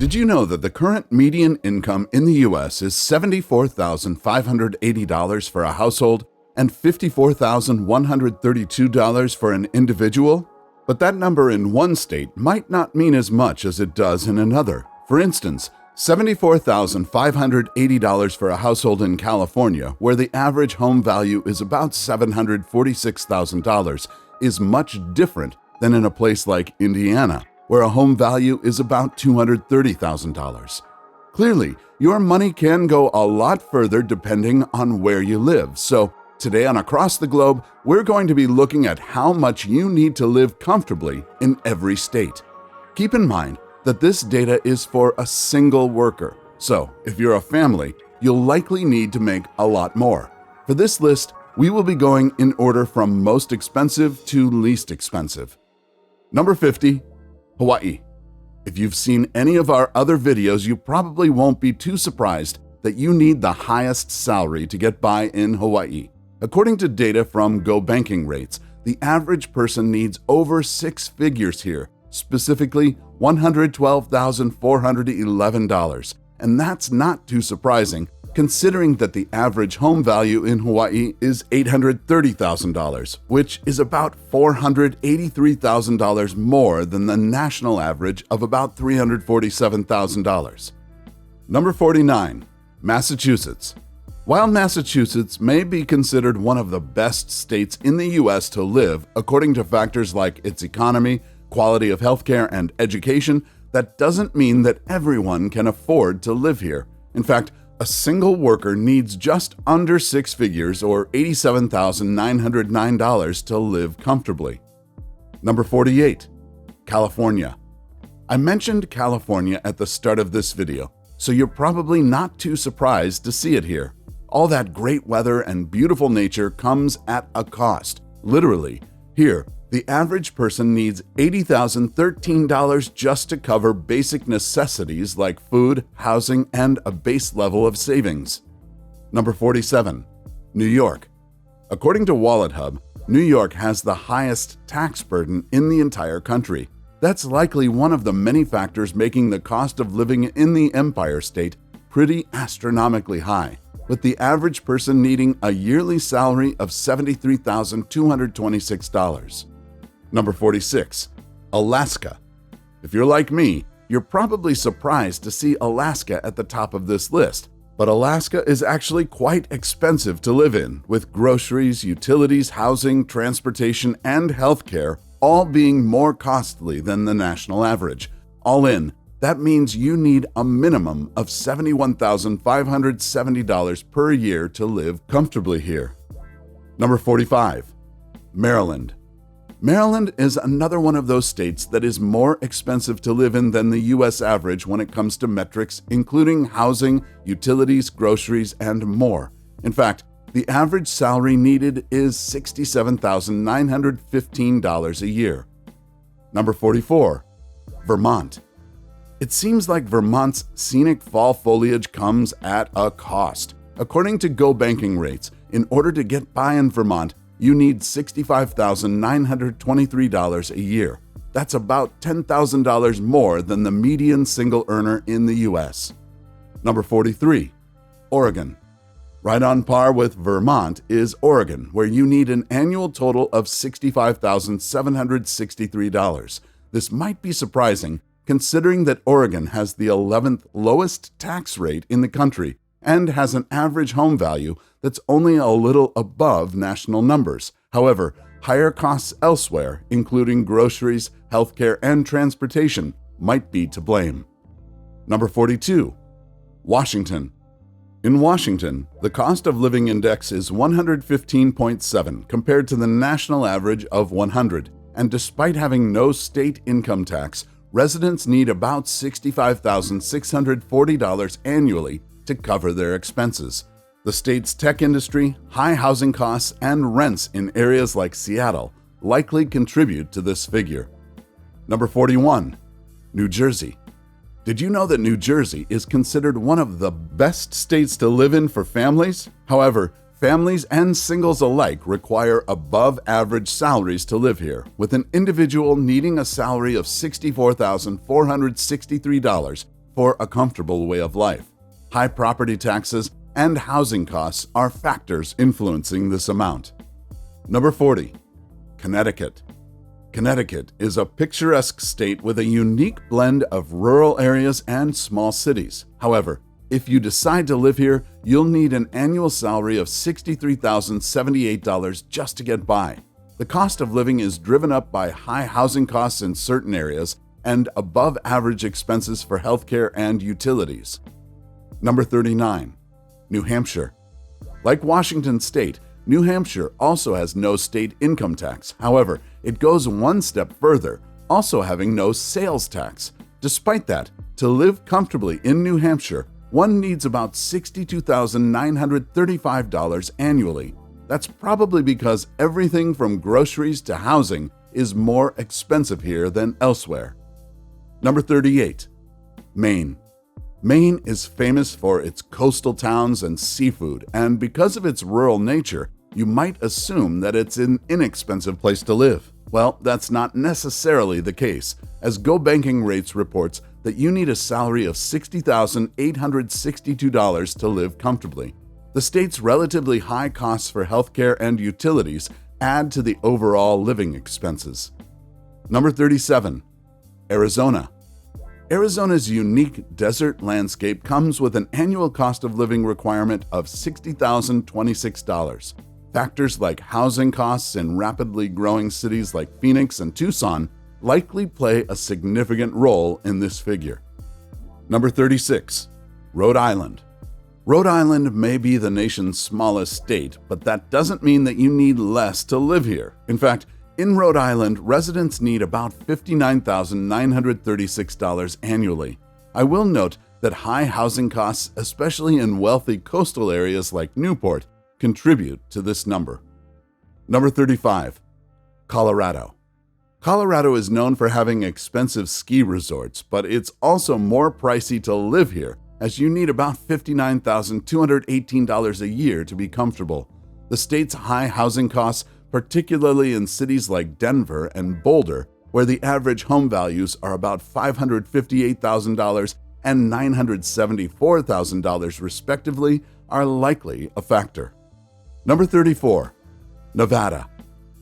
Did you know that the current median income in the U.S. is $74,580 for a household and $54,132 for an individual? But that number in one state might not mean as much as it does in another. For instance, $74,580 for a household in California, where the average home value is about $746,000, is much different than in a place like Indiana, where a home value is about $230,000. Clearly, your money can go a lot further depending on where you live. So, today on Across the Globe, we're going to be looking at how much you need to live comfortably in every state. Keep in mind that this data is for a single worker. So, if you're a family, you'll likely need to make a lot more. For this list, we will be going in order from most expensive to least expensive. Number 50, Hawaii. If you've seen any of our other videos, you probably won't be too surprised that you need the highest salary to get by in Hawaii. According to data from Go Banking Rates, the average person needs over 6 figures here, specifically $112,411. And that's not too surprising, considering that the average home value in Hawaii is $830,000, which is about $483,000 more than the national average of about $347,000. Number 49, Massachusetts. While Massachusetts may be considered one of the best states in the U.S. to live, according to factors like its economy, quality of healthcare, and education, that doesn't mean that everyone can afford to live here. In fact, a single worker needs just under 6 figures or $87,909 to live comfortably. Number 48, California. I mentioned California at the start of this video, so you're probably not too surprised to see it here. All that great weather and beautiful nature comes at a cost. Literally, here, the average person needs $80,013 just to cover basic necessities like food, housing, and a base level of savings. Number 47, New York. According to WalletHub, New York has the highest tax burden in the entire country. That's likely one of the many factors making the cost of living in the Empire State pretty astronomically high, with the average person needing a yearly salary of $73,226. Number 46, Alaska. If you're like me, you're probably surprised to see Alaska at the top of this list, but Alaska is actually quite expensive to live in, with groceries, utilities, housing, transportation, and healthcare all being more costly than the national average. All in, that means you need a minimum of $71,570 per year to live comfortably here. Number 45, Maryland. Maryland is another one of those states that is more expensive to live in than the U.S. average when it comes to metrics, including housing, utilities, groceries, and more. In fact, the average salary needed is $67,915 a year. Number 44, Vermont. It seems like Vermont's scenic fall foliage comes at a cost. According to Go Banking Rates, in order to get by in Vermont, you need $65,923 a year. That's about $10,000 more than the median single earner in the U.S. Number 43, Oregon. Right on par with Vermont is Oregon, where you need an annual total of $65,763. This might be surprising, considering that Oregon has the 11th lowest tax rate in the country and has an average home value that's only a little above national numbers. However, higher costs elsewhere, including groceries, healthcare, and transportation, might be to blame. Number 42, Washington. In Washington, the cost of living index is 115.7 compared to the national average of 100, and despite having no state income tax, residents need about $65,640 annually to cover their expenses. The state's tech industry, high housing costs, and rents in areas like Seattle likely contribute to this figure. Number 41, New Jersey. Did you know that New Jersey is considered one of the best states to live in for families? However, families and singles alike require above-average salaries to live here, with an individual needing a salary of $64,463 for a comfortable way of life. High property taxes and housing costs are factors influencing this amount. Number 40. Connecticut. Connecticut is a picturesque state with a unique blend of rural areas and small cities. However, if you decide to live here, you'll need an annual salary of $63,078 just to get by. The cost of living is driven up by high housing costs in certain areas and above-average expenses for healthcare and utilities. Number 39. New Hampshire. Like Washington State, New Hampshire also has no state income tax. However, it goes one step further, also having no sales tax. Despite that, to live comfortably in New Hampshire, one needs about $62,935 annually. That's probably because everything from groceries to housing is more expensive here than elsewhere. Number 38. Maine. Maine is famous for its coastal towns and seafood, and because of its rural nature, you might assume that it's an inexpensive place to live. Well, that's not necessarily the case, as Go Banking Rates reports that you need a salary of $60,862 to live comfortably. The state's relatively high costs for healthcare and utilities add to the overall living expenses. Number 37. Arizona. Arizona's unique desert landscape comes with an annual cost of living requirement of $60,026. Factors like housing costs in rapidly growing cities like Phoenix and Tucson likely play a significant role in this figure. Number 36. Rhode Island. Rhode Island may be the nation's smallest state, but that doesn't mean that you need less to live here. In fact, in Rhode Island, residents need about $59,936 annually. I will note that high housing costs, especially in wealthy coastal areas like Newport, contribute to this number. Number 35. Colorado. Colorado is known for having expensive ski resorts, but it's also more pricey to live here, as you need about $59,218 a year to be comfortable. The state's high housing costs, particularly in cities like Denver and Boulder, where the average home values are about $558,000 and $974,000 respectively, are likely a factor. Number 34. Nevada.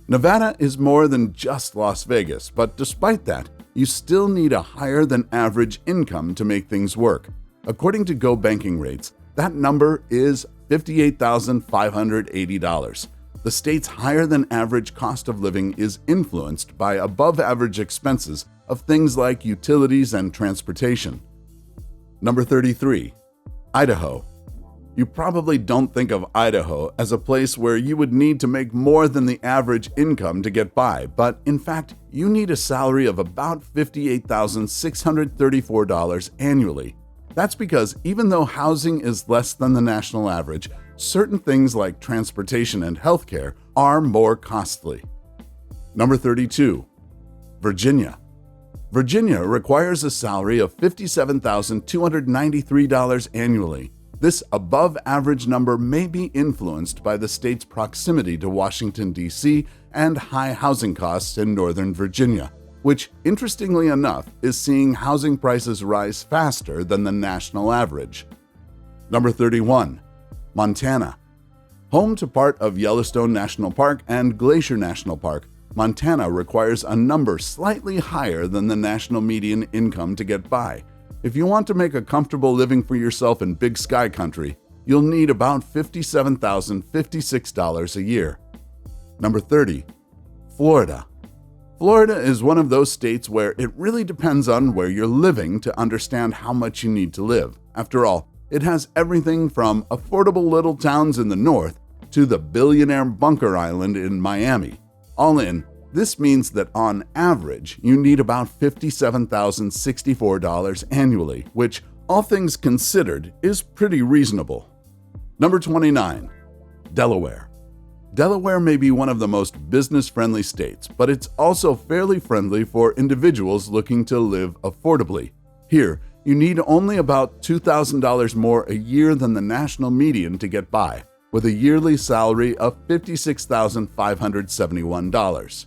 Nevada is more than just Las Vegas, but despite that, you still need a higher than average income to make things work. According to Go Banking Rates, that number is $58,580. The state's higher than average cost of living is influenced by above average expenses of things like utilities and transportation. Number 33. Idaho. You probably don't think of Idaho as a place where you would need to make more than the average income to get by, but in fact, you need a salary of about $58,634 annually. That's because even though housing is less than the national average, certain things like transportation and healthcare are more costly. Number 32. Virginia. Virginia requires a salary of $57,293 annually. This above-average number may be influenced by the state's proximity to Washington, D.C. and high housing costs in Northern Virginia, which, interestingly enough, is seeing housing prices rise faster than the national average. Number 31. Montana. Home to part of Yellowstone National Park and Glacier National Park, Montana requires a number slightly higher than the national median income to get by. If you want to make a comfortable living for yourself in Big Sky Country, you'll need about $57,056 a year. Number 30. Florida. Florida is one of those states where it really depends on where you're living to understand how much you need to live. After all, it has everything from affordable little towns in the north to the billionaire Bunker Island in Miami. All in, this means that on average, you need about $57,064 annually, which, all things considered, is pretty reasonable. Number 29. Delaware. Delaware may be one of the most business-friendly states, but it's also fairly friendly for individuals looking to live affordably. Here, you need only about $2,000 more a year than the national median to get by, with a yearly salary of $56,571.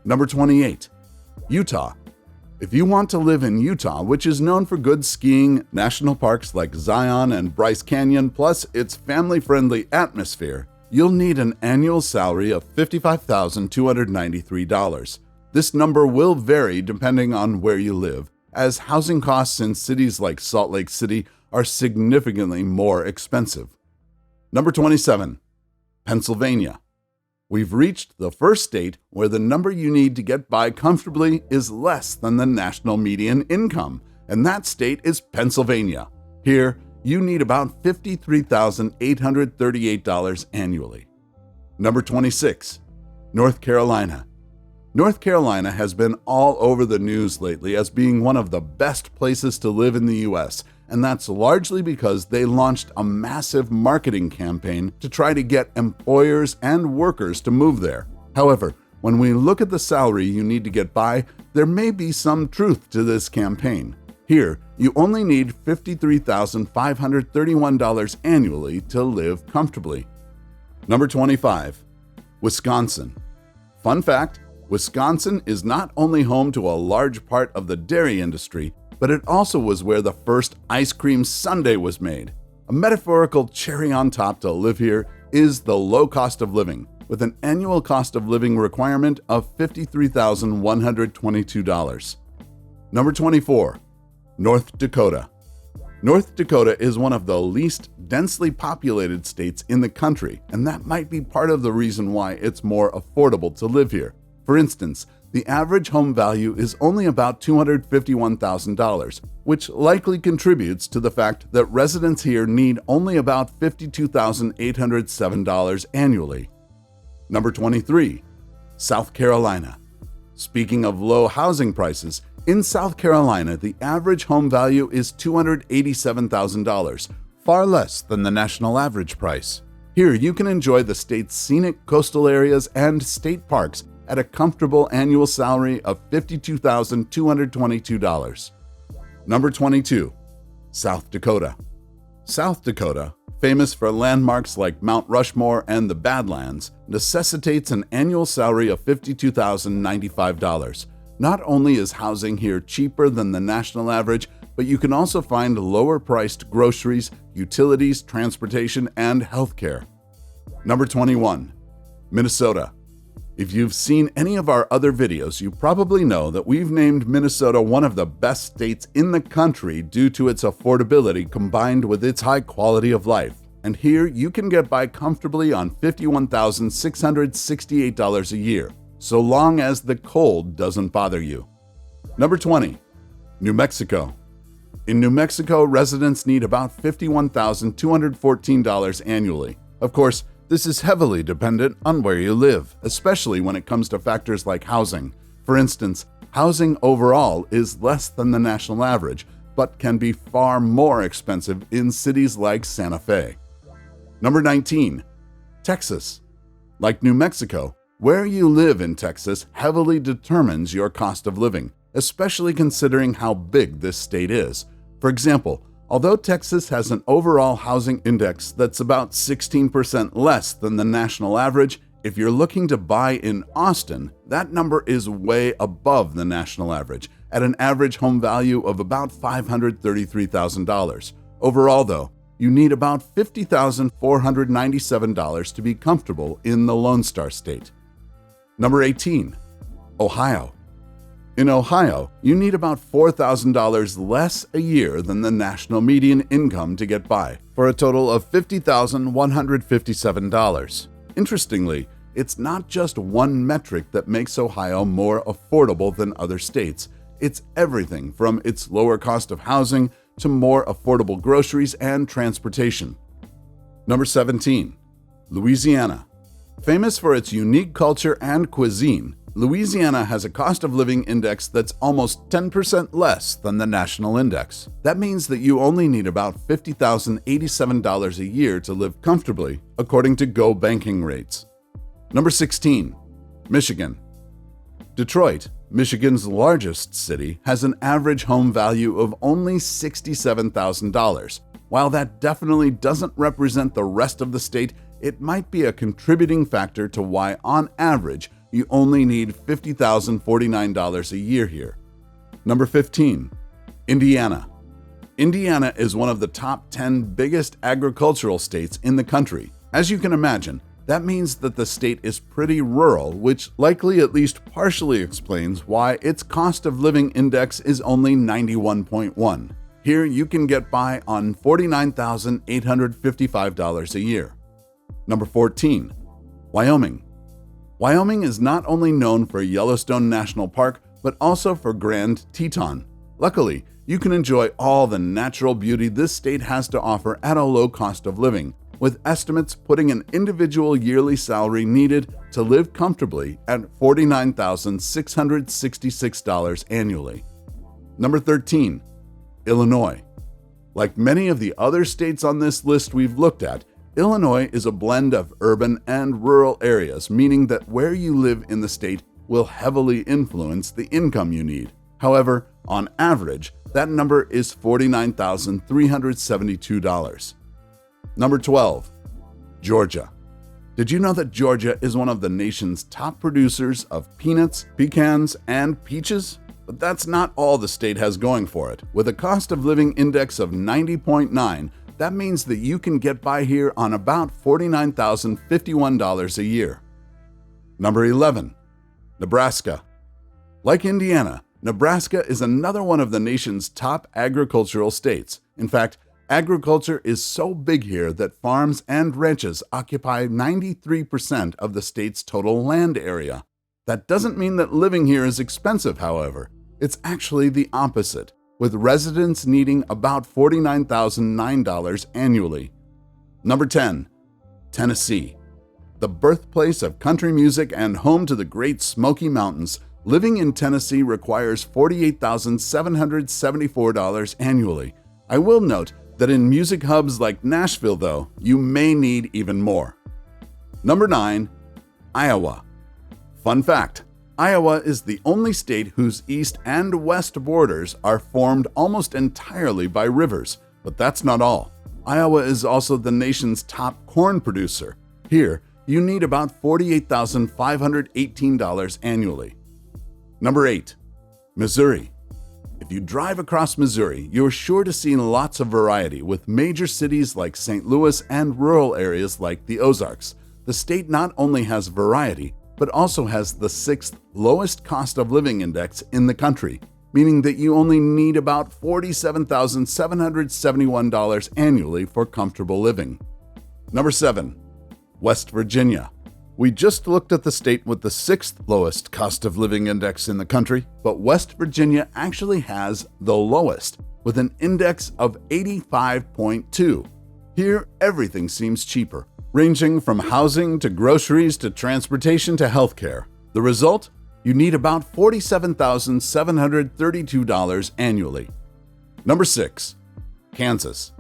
Number 28. Utah. If you want to live in Utah, which is known for good skiing, national parks like Zion and Bryce Canyon, plus its family-friendly atmosphere, you'll need an annual salary of $55,293. This number will vary depending on where you live, as housing costs in cities like Salt Lake City are significantly more expensive. Number 27, Pennsylvania. We've reached the first state where the number you need to get by comfortably is less than the national median income, and that state is Pennsylvania. Here, you need about $53,838 annually. Number 26, North Carolina. North Carolina has been all over the news lately as being one of the best places to live in the U.S., and that's largely because they launched a massive marketing campaign to try to get employers and workers to move there. However, when we look at the salary you need to get by, there may be some truth to this campaign. Here, you only need $53,531 annually to live comfortably. Number 25, Wisconsin. Fun fact, Wisconsin is not only home to a large part of the dairy industry, but it also was where the first ice cream sundae was made. A metaphorical cherry on top to live here is the low cost of living, with an annual cost of living requirement of $53,122. Number 24, North Dakota. North Dakota is one of the least densely populated states in the country, and that might be part of the reason why it's more affordable to live here. For instance, the average home value is only about $251,000, which likely contributes to the fact that residents here need only about $52,807 annually. Number 23, South Carolina. Speaking of low housing prices, in South Carolina, the average home value is $287,000, far less than the national average price. Here, you can enjoy the state's scenic coastal areas and state parks at a comfortable annual salary of $52,222. Number 22, South Dakota. South Dakota, famous for landmarks like Mount Rushmore and the Badlands, necessitates an annual salary of $52,095. Not only is housing here cheaper than the national average, but you can also find lower-priced groceries, utilities, transportation, and healthcare. Number 21, Minnesota. If you've seen any of our other videos, you probably know that we've named Minnesota one of the best states in the country due to its affordability combined with its high quality of life. And here you can get by comfortably on $51,668 a year, so long as the cold doesn't bother you. Number 20, New Mexico. In New Mexico, residents need about $51,214 annually. Of course, this is heavily dependent on where you live, especially when it comes to factors like housing. For instance, housing overall is less than the national average, but can be far more expensive in cities like Santa Fe. Number 19, Texas. Like New Mexico, where you live in Texas heavily determines your cost of living, especially considering how big this state is. For example, although Texas has an overall housing index that's about 16% less than the national average, if you're looking to buy in Austin, that number is way above the national average, at an average home value of about $533,000. Overall, though, you need about $50,497 to be comfortable in the Lone Star State. Number 18, Ohio. In Ohio, you need about $4,000 less a year than the national median income to get by, for a total of $50,157. Interestingly, it's not just one metric that makes Ohio more affordable than other states. It's everything from its lower cost of housing to more affordable groceries and transportation. Number 17, Louisiana. Famous for its unique culture and cuisine, Louisiana has a cost of living index that's almost 10% less than the national index. That means that you only need about $50,087 a year to live comfortably, according to Go Banking rates. Number 16, Michigan. Detroit, Michigan's largest city, has an average home value of only $67,000. While that definitely doesn't represent the rest of the state, it might be a contributing factor to why, on average, you only need $50,049 a year here. Number 15. Indiana. Indiana is one of the top 10 biggest agricultural states in the country. As you can imagine, that means that the state is pretty rural, which likely at least partially explains why its cost of living index is only 91.1. Here you can get by on $49,855 a year. Number 14. Wyoming. Wyoming is not only known for Yellowstone National Park, but also for Grand Teton. Luckily, you can enjoy all the natural beauty this state has to offer at a low cost of living, with estimates putting an individual yearly salary needed to live comfortably at $49,666 annually. Number 13. Illinois. Like many of the other states on this list we've looked at, Illinois is a blend of urban and rural areas, meaning that where you live in the state will heavily influence the income you need. However, on average, that number is $49,372. Number 12. Georgia. Did you know that Georgia is one of the nation's top producers of peanuts, pecans, and peaches? But that's not all the state has going for it. With a cost of living index of 90.9, that means that you can get by here on about $49,051 a year. Number 11. Nebraska. Like Indiana, Nebraska is another one of the nation's top agricultural states. In fact, agriculture is so big here that farms and ranches occupy 93% of the state's total land area. That doesn't mean that living here is expensive, however. It's actually the opposite, with residents needing about $49,009 annually. Number 10. Tennessee. The birthplace of country music and home to the Great Smoky Mountains, living in Tennessee requires $48,774 annually. I will note that in music hubs like Nashville, though, you may need even more. Number 9. Iowa. Fun fact, Iowa is the only state whose east and west borders are formed almost entirely by rivers. But that's not all. Iowa is also the nation's top corn producer. Here, you need about $48,518 annually. Number 8. Missouri. If you drive across Missouri, you're sure to see lots of variety, with major cities like St. Louis and rural areas like the Ozarks. The state not only has variety, but also has the 6th lowest cost of living index in the country, meaning that you only need about $47,771 annually for comfortable living. Number 7. West Virginia. We just looked at the state with the 6th lowest cost of living index in the country, but West Virginia actually has the lowest, with an index of 85.2. Here, everything seems cheaper, ranging from housing to groceries to transportation to healthcare. The result? You need about $47,732 annually. Number 6. Kansas.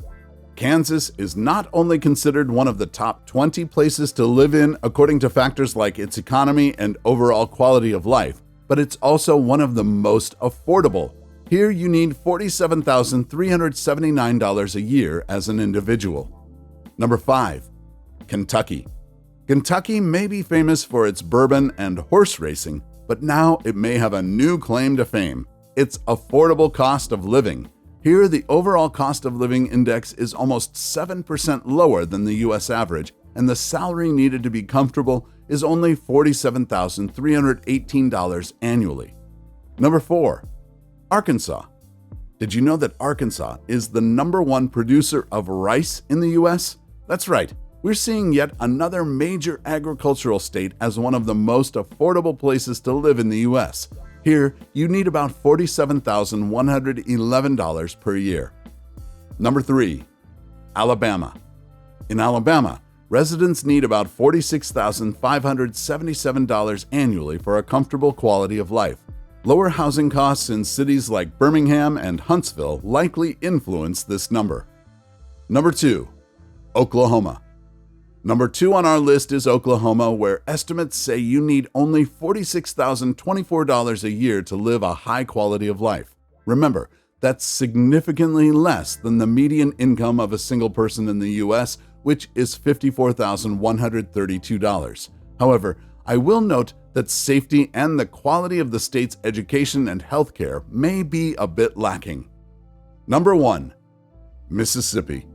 Kansas is not only considered one of the top 20 places to live in according to factors like its economy and overall quality of life, but it's also one of the most affordable. Here you need $47,379 a year as an individual. Number 5. Kentucky. Kentucky may be famous for its bourbon and horse racing, but now it may have a new claim to fame: its affordable cost of living. Here, the overall cost of living index is almost 7% lower than the U.S. average, and the salary needed to be comfortable is only $47,318 annually. Number 4. Arkansas. Did you know that Arkansas is the #1 producer of rice in the U.S.? That's right. We're seeing yet another major agricultural state as one of the most affordable places to live in the U.S. Here, you need about $47,111 per year. Number 3. Alabama. In Alabama, residents need about $46,577 annually for a comfortable quality of life. Lower housing costs in cities like Birmingham and Huntsville likely influence this number. Number 2. Oklahoma. Number 2 on our list is Oklahoma, where estimates say you need only $46,024 a year to live a high quality of life. Remember, that's significantly less than the median income of a single person in the U.S., which is $54,132. However, I will note that safety and the quality of the state's education and healthcare may be a bit lacking. Number 1. Mississippi.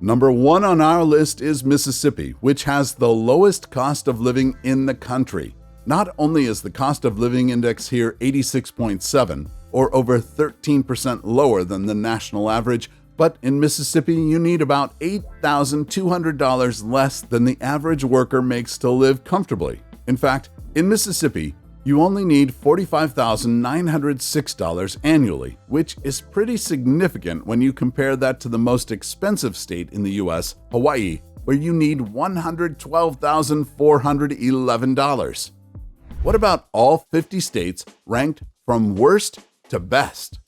Number 1 on our list is Mississippi, which has the lowest cost of living in the country. Not only is the cost of living index here 86.7, or over 13% lower than the national average, but in Mississippi you need about $8,200 less than the average worker makes to live comfortably. In fact, in Mississippi, you only need $45,906 annually, which is pretty significant when you compare that to the most expensive state in the U.S., Hawaii, where you need $112,411. What about all 50 states ranked from worst to best?